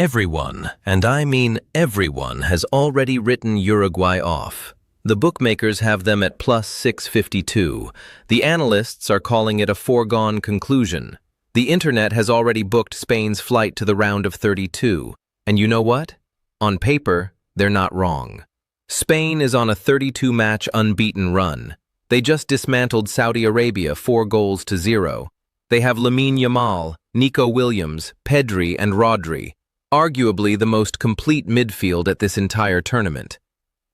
Everyone, and I mean everyone, has already written Uruguay off. The bookmakers have them at plus 652. The analysts are calling it a foregone conclusion. The internet has already booked Spain's flight to the round of 32. And you know what? On paper, they're not wrong. Spain is on a 32-match unbeaten run. They just dismantled Saudi Arabia 4-0. They have Lamine Yamal, Nico Williams, Pedri, and Rodri, arguably the most complete midfield at this entire tournament.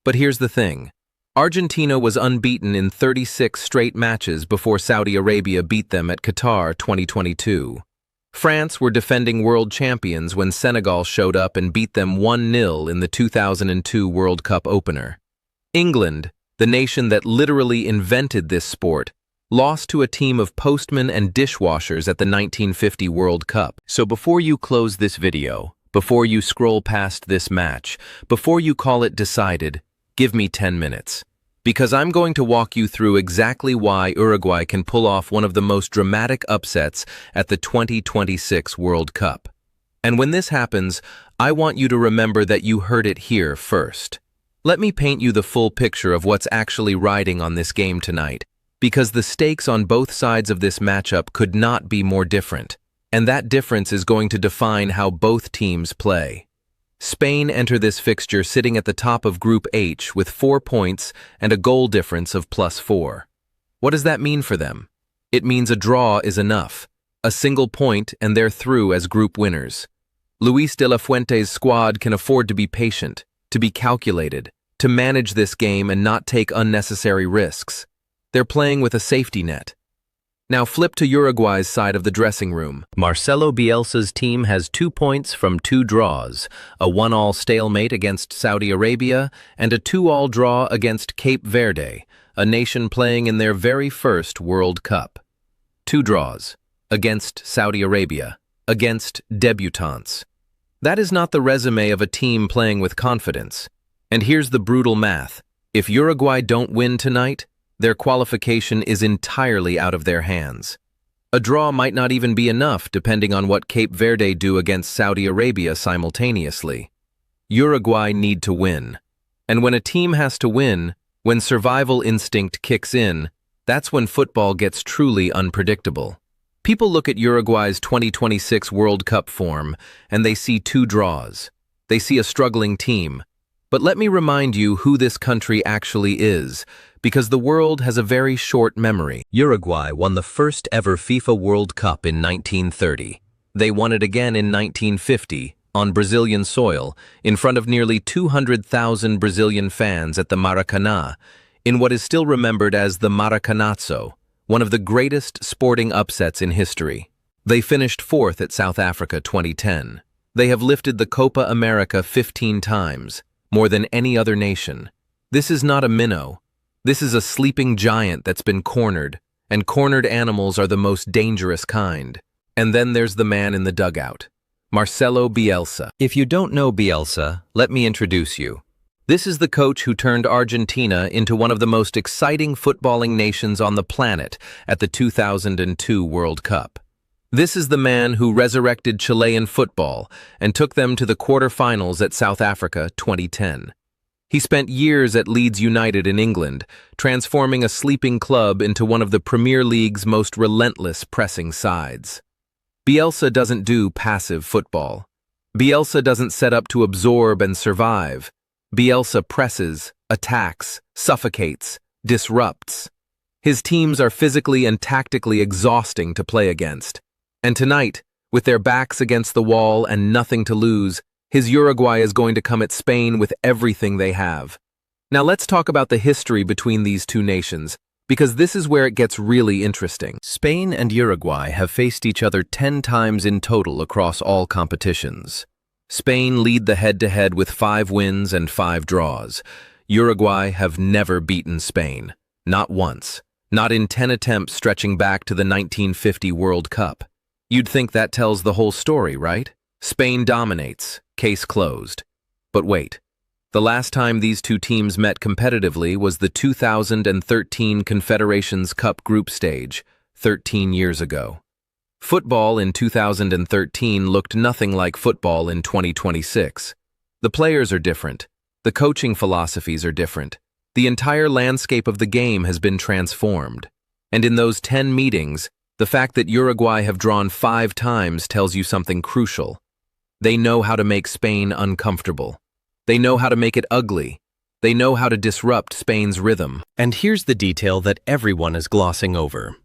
But here's the thing. Argentina was unbeaten in 36 straight matches before Saudi Arabia beat them at Qatar 2022. France were defending world champions when Senegal showed up and beat them 1-0 in the 2002 World Cup opener. England, the nation that literally invented this sport, lost to a team of postmen and dishwashers at the 1950 World Cup. So before you close this video, before you scroll past this match, before you call it decided, give me 10 minutes. Because I'm going to walk you through exactly why Uruguay can pull off one of the most dramatic upsets at the 2026 World Cup. And when this happens, I want you to remember that you heard it here first. Let me paint you the full picture of what's actually riding on this game tonight, because the stakes on both sides of this matchup could not be more different, and that difference is going to define how both teams play. Spain enter this fixture sitting at the top of Group H with 4 points and a goal difference of +4. What does that mean for them? It means a draw is enough. A single point and they're through as group winners. Luis de la Fuente's squad can afford to be patient, to be calculated, to manage this game and not take unnecessary risks. They're playing with a safety net. Now flip to Uruguay's side of the dressing room. Marcelo Bielsa's team has 2 points from 2 draws, a 1-1 stalemate against Saudi Arabia and a 2-2 draw against Cape Verde, a nation playing in their very first World Cup. 2 draws, against Saudi Arabia, against debutants. That is not the resume of a team playing with confidence. And here's the brutal math. If Uruguay don't win tonight, their qualification is entirely out of their hands. A draw might not even be enough depending on what Cape Verde do against Saudi Arabia simultaneously. Uruguay need to win. And when a team has to win, when survival instinct kicks in, that's when football gets truly unpredictable. People look at Uruguay's 2026 World Cup form and they see 2 draws. They see a struggling team. But let me remind you who this country actually is, because the world has a very short memory. Uruguay won the first ever FIFA World Cup in 1930. They won it again in 1950, on Brazilian soil, in front of nearly 200,000 Brazilian fans at the Maracanazo, in what is still remembered as the Maracanazo, one of the greatest sporting upsets in history. They finished 4th at South Africa 2010. They have lifted the Copa America 15 times, more than any other nation. This is not a minnow. This is a sleeping giant that's been cornered, and cornered animals are the most dangerous kind. And then there's the man in the dugout, Marcelo Bielsa. If you don't know Bielsa, let me introduce you. This is the coach who turned Argentina into one of the most exciting footballing nations on the planet at the 2002 World Cup. This is the man who resurrected Chilean football and took them to the quarterfinals at South Africa 2010. He spent years at Leeds United in England, transforming a sleeping club into one of the Premier League's most relentless pressing sides. Bielsa doesn't do passive football. Bielsa doesn't set up to absorb and survive. Bielsa presses, attacks, suffocates, disrupts. His teams are physically and tactically exhausting to play against. And tonight, with their backs against the wall and nothing to lose, his Uruguay is going to come at Spain with everything they have. Now let's talk about the history between these two nations, because this is where it gets really interesting. Spain and Uruguay have faced each other 10 times in total across all competitions. Spain lead the head-to-head with 5 wins and 5 draws. Uruguay have never beaten Spain. Not once. Not in 10 attempts stretching back to the 1950 World Cup. You'd think that tells the whole story, right? Spain dominates. Case closed. But wait. The last time these two teams met competitively was the 2013 Confederations Cup group stage, 13 years ago. Football in 2013 looked nothing like football in 2026. The players are different. The coaching philosophies are different. The entire landscape of the game has been transformed. And in those 10 meetings, the fact that Uruguay have drawn 5 times tells you something crucial. They know how to make Spain uncomfortable. They know how to make it ugly. They know how to disrupt Spain's rhythm. And here's the detail that everyone is glossing over.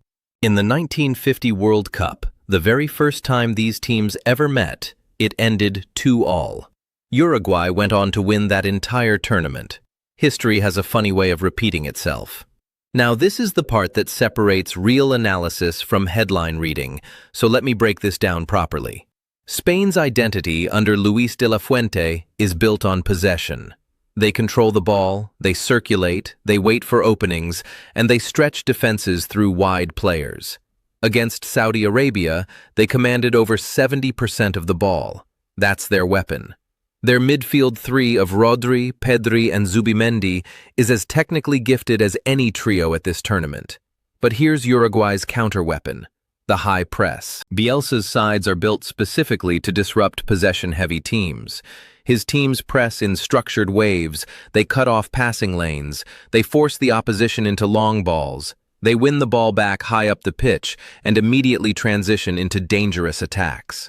In the 1950 World Cup, the very first time these teams ever met, it ended 2-2. Uruguay went on to win that entire tournament. History has a funny way of repeating itself. Now, this is the part that separates real analysis from headline reading, so let me break this down properly. Spain's identity under Luis de la Fuente is built on possession. They control the ball, they circulate, they wait for openings, and they stretch defenses through wide players. Against Saudi Arabia, they commanded over 70% of the ball. That's their weapon. Their midfield three of Rodri, Pedri, and Zubimendi is as technically gifted as any trio at this tournament. But here's Uruguay's counter-weapon, the high press. Bielsa's sides are built specifically to disrupt possession-heavy teams. His teams press in structured waves, they cut off passing lanes, they force the opposition into long balls, they win the ball back high up the pitch, and immediately transition into dangerous attacks.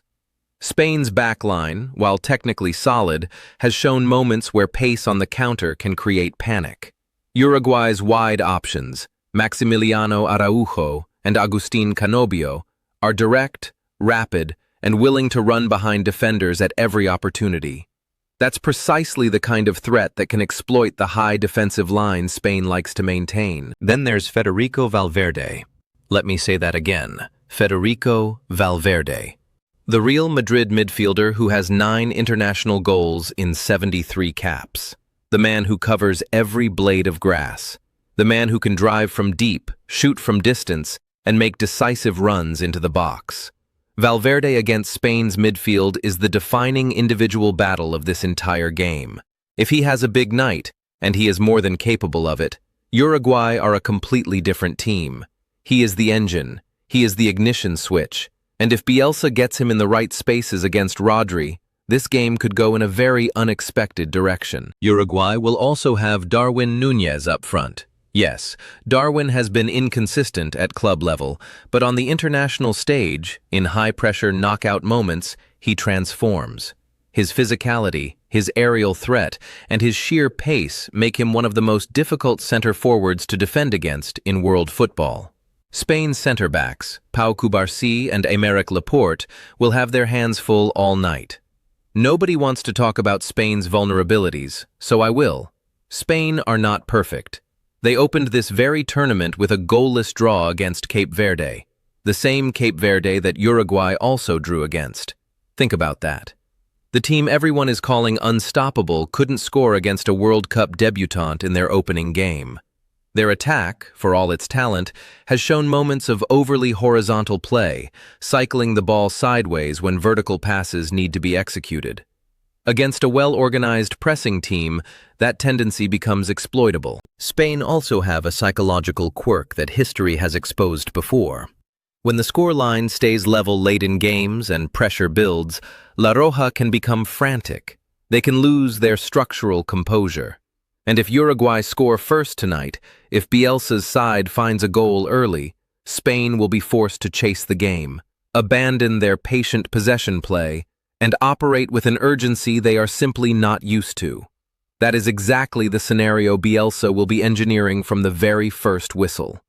Spain's backline, while technically solid, has shown moments where pace on the counter can create panic. Uruguay's wide options, Maximiliano Araujo and Agustin Canobio, are direct, rapid, and willing to run behind defenders at every opportunity. That's precisely the kind of threat that can exploit the high defensive line Spain likes to maintain. Then there's Federico Valverde. Let me say that again, Federico Valverde. The Real Madrid midfielder who has 9 international goals in 73 caps. The man who covers every blade of grass. The man who can drive from deep, shoot from distance, and make decisive runs into the box. Valverde against Spain's midfield is the defining individual battle of this entire game. If he has a big night, and he is more than capable of it, Uruguay are a completely different team. He is the engine. He is the ignition switch. And if Bielsa gets him in the right spaces against Rodri, this game could go in a very unexpected direction. Uruguay will also have Darwin Núñez up front. Yes, Darwin has been inconsistent at club level, but on the international stage, in high-pressure knockout moments, he transforms. His physicality, his aerial threat, and his sheer pace make him one of the most difficult center forwards to defend against in world football. Spain's center-backs, Pau Cubarsí and Aymeric Laporte, will have their hands full all night. Nobody wants to talk about Spain's vulnerabilities, so I will. Spain are not perfect. They opened this very tournament with a goalless draw against Cape Verde, the same Cape Verde that Uruguay also drew against. Think about that. The team everyone is calling unstoppable couldn't score against a World Cup debutant in their opening game. Their attack, for all its talent, has shown moments of overly horizontal play, cycling the ball sideways when vertical passes need to be executed. Against a well-organized pressing team, that tendency becomes exploitable. Spain also have a psychological quirk that history has exposed before. When the scoreline stays level late in games and pressure builds, La Roja can become frantic. They can lose their structural composure. And if Uruguay score first tonight, if Bielsa's side finds a goal early, Spain will be forced to chase the game, abandon their patient possession play, and operate with an urgency they are simply not used to. That is exactly the scenario Bielsa will be engineering from the very first whistle.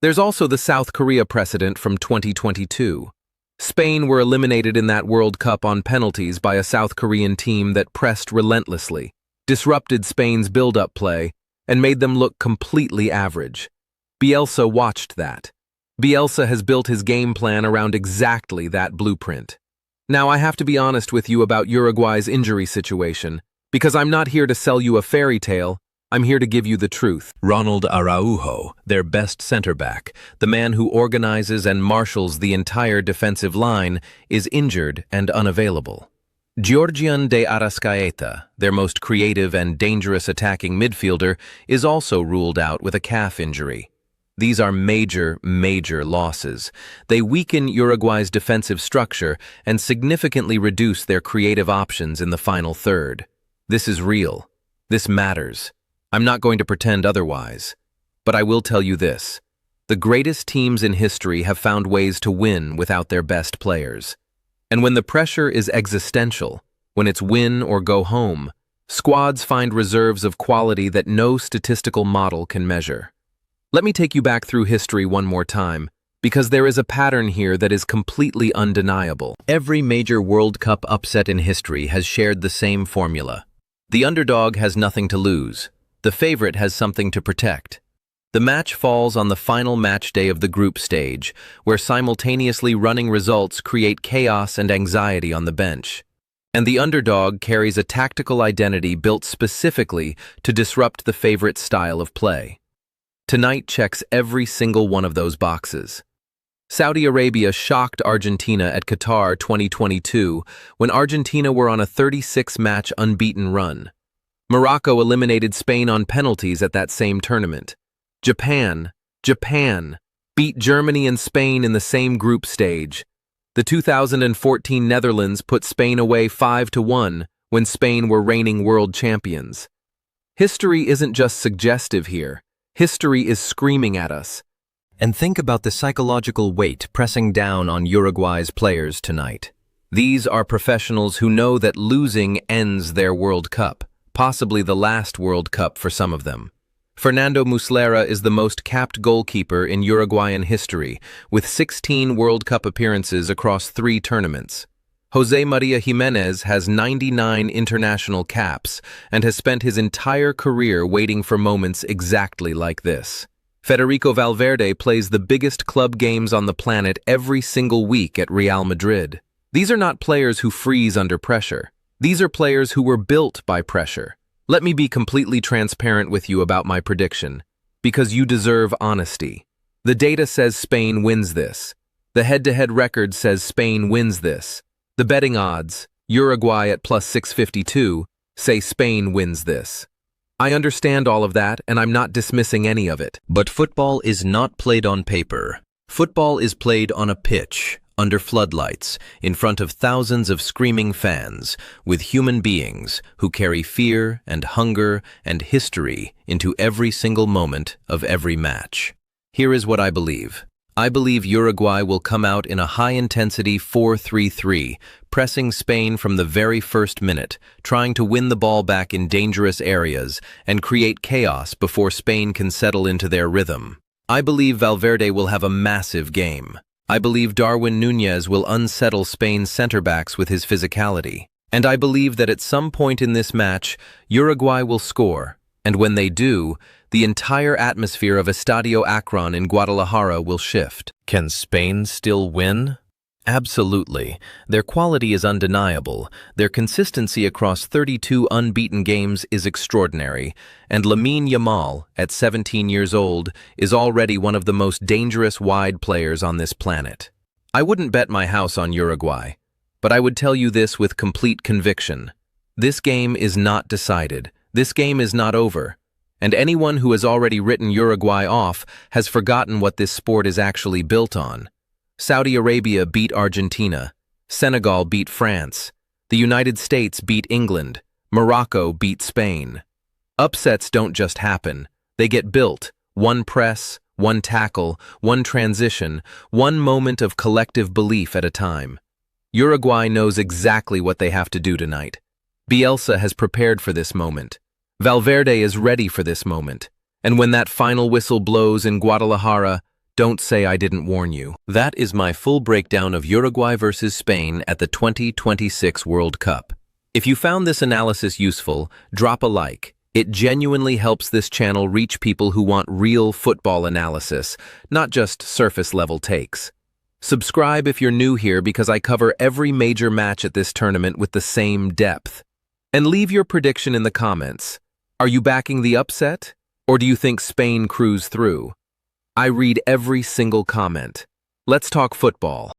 There's also the South Korea precedent from 2022. Spain were eliminated in that World Cup on penalties by a South Korean team that pressed relentlessly, disrupted Spain's build-up play, and made them look completely average. Bielsa watched that. Bielsa has built his game plan around exactly that blueprint. Now, I have to be honest with you about Uruguay's injury situation, because I'm not here to sell you a fairy tale, I'm here to give you the truth. Ronald Araujo, their best center-back, the man who organizes and marshals the entire defensive line, is injured and unavailable. Georgian de Arrascaeta, their most creative and dangerous attacking midfielder, is also ruled out with a calf injury. These are major, major losses. They weaken Uruguay's defensive structure and significantly reduce their creative options in the final third. This is real. This matters. I'm not going to pretend otherwise. But I will tell you this. The greatest teams in history have found ways to win without their best players. And when the pressure is existential, when it's win or go home, squads find reserves of quality that no statistical model can measure. Let me take you back through history one more time, because there is a pattern here that is completely undeniable. Every major World Cup upset in history has shared the same formula. The underdog has nothing to lose. The favorite has something to protect. The match falls on the final match day of the group stage, where simultaneously running results create chaos and anxiety on the bench. And the underdog carries a tactical identity built specifically to disrupt the favorite's style of play. Tonight checks every single one of those boxes. Saudi Arabia shocked Argentina at Qatar 2022 when Argentina were on a 36-match unbeaten run. Morocco eliminated Spain on penalties at that same tournament. Japan beat Germany and Spain in the same group stage. The 2014 Netherlands put Spain away 5-1 when Spain were reigning world champions. History isn't just suggestive here. History is screaming at us. And think about the psychological weight pressing down on Uruguay's players tonight. These are professionals who know that losing ends their World Cup, possibly the last World Cup for some of them. Fernando Muslera is the most capped goalkeeper in Uruguayan history, with 16 World Cup appearances across 3 tournaments. José María Jiménez has 99 international caps and has spent his entire career waiting for moments exactly like this. Federico Valverde plays the biggest club games on the planet every single week at Real Madrid. These are not players who freeze under pressure. These are players who were built by pressure. Let me be completely transparent with you about my prediction, because you deserve honesty. The data says Spain wins this. The head-to-head record says Spain wins this. The betting odds, Uruguay at plus 652, say Spain wins this. I understand all of that, and I'm not dismissing any of it. But football is not played on paper. Football is played on a pitch, under floodlights, in front of thousands of screaming fans, with human beings who carry fear and hunger and history into every single moment of every match. Here is what I believe. I believe Uruguay will come out in a high-intensity 4-3-3, pressing Spain from the very first minute, trying to win the ball back in dangerous areas and create chaos before Spain can settle into their rhythm. I believe Valverde will have a massive game. I believe Darwin Núñez will unsettle Spain's center-backs with his physicality. And I believe that at some point in this match, Uruguay will score. And when they do, the entire atmosphere of Estadio Akron in Guadalajara will shift. Can Spain still win? Absolutely. Their quality is undeniable. Their consistency across 32 unbeaten games is extraordinary. And Lamine Yamal, at 17 years old, is already one of the most dangerous wide players on this planet. I wouldn't bet my house on Uruguay, but I would tell you this with complete conviction. This game is not decided. This game is not over. And anyone who has already written Uruguay off has forgotten what this sport is actually built on. Saudi Arabia beat Argentina. Senegal beat France. The United States beat England. Morocco beat Spain. Upsets don't just happen. They get built. One press, one tackle, one transition, one moment of collective belief at a time. Uruguay knows exactly what they have to do tonight. Bielsa has prepared for this moment. Valverde is ready for this moment. And when that final whistle blows in Guadalajara, don't say I didn't warn you. That is my full breakdown of Uruguay versus Spain at the 2026 World Cup. If you found this analysis useful, drop a like. It genuinely helps this channel reach people who want real football analysis, not just surface-level takes. Subscribe if you're new here because I cover every major match at this tournament with the same depth. And leave your prediction in the comments. Are you backing the upset? Or do you think Spain cruise through? I read every single comment. Let's talk football.